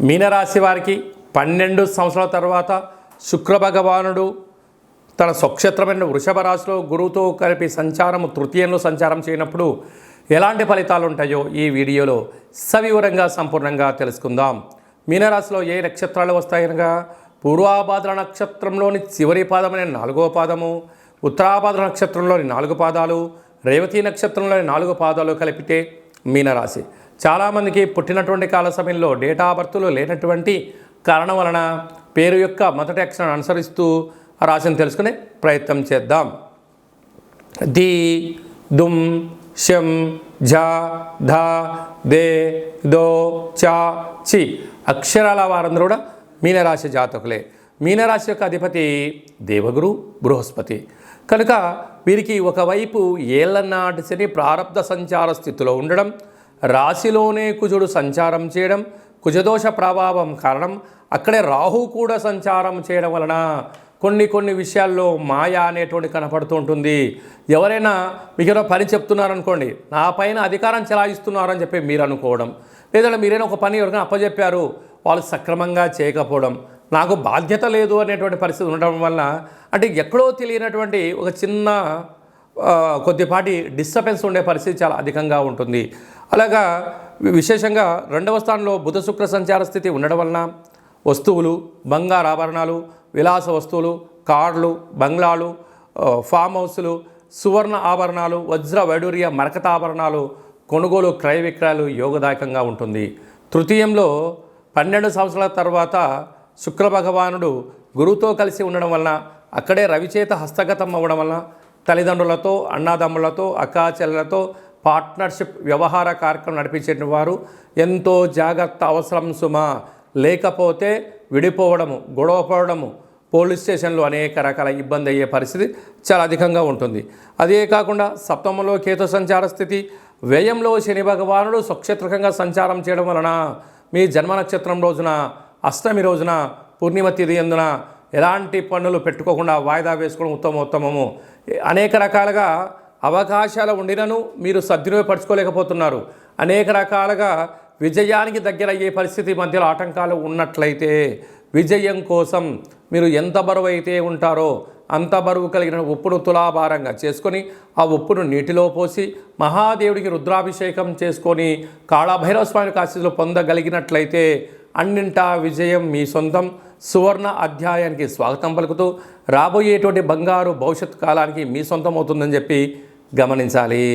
మీనరాశి వారికి 12 సంవత్సరాల తర్వాత శుక్రభగవానుడు తన స్వక్షేత్రమైన వృషభ రాశిలో గురువుతో కలిపి తృతీయంలో సంచారం చేయనప్పుడు ఎలాంటి ఫలితాలు ఉంటాయో ఈ వీడియోలో సవివరంగా సంపూర్ణంగా తెలుసుకుందాం. మీనరాశిలో ఏ నక్షత్రాలు వస్తాయనగా పూర్వాభాద్ర నక్షత్రంలోని చివరి పాదమైన 4వ పాదము, ఉత్తరాభాద్ర నక్షత్రంలోని 4 పాదాలు, రేవతి నక్షత్రంలోని 4 పాదాలు కలిపితే మీనరాశి. చాలామందికి పుట్టినటువంటి కాల సమయంలో డేటా బర్త్లు లేనటువంటి కారణం వలన పేరు యొక్క మొదటి అక్షరాన్ని అనుసరిస్తూ ఆ రాశిని తెలుసుకునే ప్రయత్నం చేద్దాం. ది, దుమ్, షం, ఝ, ధ, దే, దో, చ, చి అక్షరాల వారందరూ కూడా మీనరాశి జాతకులే. మీనరాశి యొక్క అధిపతి దేవగురు బృహస్పతి కనుక వీరికి ఒకవైపు ఏళ్లనాటి శని ప్రారబ్ధ సంచార స్థితిలో ఉండడం, రాశిలోనే కుజుడు సంచారం చేయడం, కుజదోష ప్రభావం కారణం అక్కడే రాహు కూడా సంచారం చేయడం వలన కొన్ని విషయాల్లో మాయా అనేటువంటి కనపడుతూ ఉంటుంది. ఎవరైనా మీకు పని చెప్తున్నారనుకోండి, నా పైన అధికారం చెలాయిస్తున్నారని చెప్పి మీరు అనుకోవడం, లేదంటే మీరైనా ఒక పని ఎవరికైనా అప్పచెప్పారు వాళ్ళు సక్రమంగా చేయకపోవడం, నాకు బాధ్యత లేదు అనేటువంటి పరిస్థితి ఉండడం వల్ల అంటే ఎక్కడో తెలియనటువంటి ఒక చిన్న కొద్దిపాటి డిస్టర్బెన్స్ ఉండే పరిస్థితి చాలా అధికంగా ఉంటుంది. అలాగా విశేషంగా 2వ స్థానంలో బుధ శుక్ర సంచార స్థితి ఉండడం వలన వస్తువులు, బంగారు ఆభరణాలు, విలాస వస్తువులు, కార్లు, బంగ్లాలు, ఫామ్ హౌస్లు, సువర్ణ ఆభరణాలు, వజ్ర వైడూర్య మరకత ఆభరణాలు కొనుగోలు, క్రయ విక్రయాలు యోగదాయకంగా ఉంటుంది. తృతీయంలో 12 సంవత్సరాల తర్వాత శుక్ర భగవానుడు గురువుతో కలిసి ఉండడం వలన అక్కడే రవిచేత హస్తగతం అవ్వడం వలన తల్లిదండ్రులతో, అన్నాదమ్ములతో, అక్కాచెల్లెలతో పార్ట్నర్షిప్ వ్యవహార కార్యక్రమం నడిపించే వారు ఎంతో జాగ్రత్త అవసరం సుమా. లేకపోతే విడిపోవడము, గొడవ పడడము, పోలీస్ స్టేషన్లో అనేక రకాల ఇబ్బంది అయ్యే పరిస్థితి చాలా అధికంగా ఉంటుంది. అదే కాకుండా సప్తమంలో కేతు సంచార స్థితి, వ్యయంలో శని భగవానుడు స్వక్షేత్రకంగా సంచారం చేయడం వలన మీ జన్మ నక్షత్రం రోజున, అష్టమి రోజున, పూర్ణిమ తిథి యందున ఎలాంటి పనులు పెట్టుకోకుండా వాయిదా వేసుకోవడం ఉత్తమము. అనేక రకాలుగా అవకాశాలు ఉండినను మీరు సద్వినియోగపరచుకోలేకపోతున్నారు. అనేక రకాలుగా విజయానికి దగ్గర అయ్యే పరిస్థితి మధ్యలో ఆటంకాలు ఉన్నట్లయితే విజయం కోసం మీరు ఎంత బరువు అయితే ఉంటారో అంత బరువు కలిగిన ఉప్పును తులాభారంగా చేసుకొని ఆ ఉప్పును నీటిలో పోసి మహాదేవుడికి రుద్రాభిషేకం చేసుకొని కాళభైరవ స్వామికి ఆశీస్సులు పొందగలిగినట్లయితే అన్నింటా విజయం మీ సొంతం. సువర్ణ అధ్యాయానికి స్వాగతం పలుకుతూ రాబోయేటువంటి బంగారు భవిష్యత్ కాలానికి మీ సొంతం అవుతుందని చెప్పి గమనించాలి.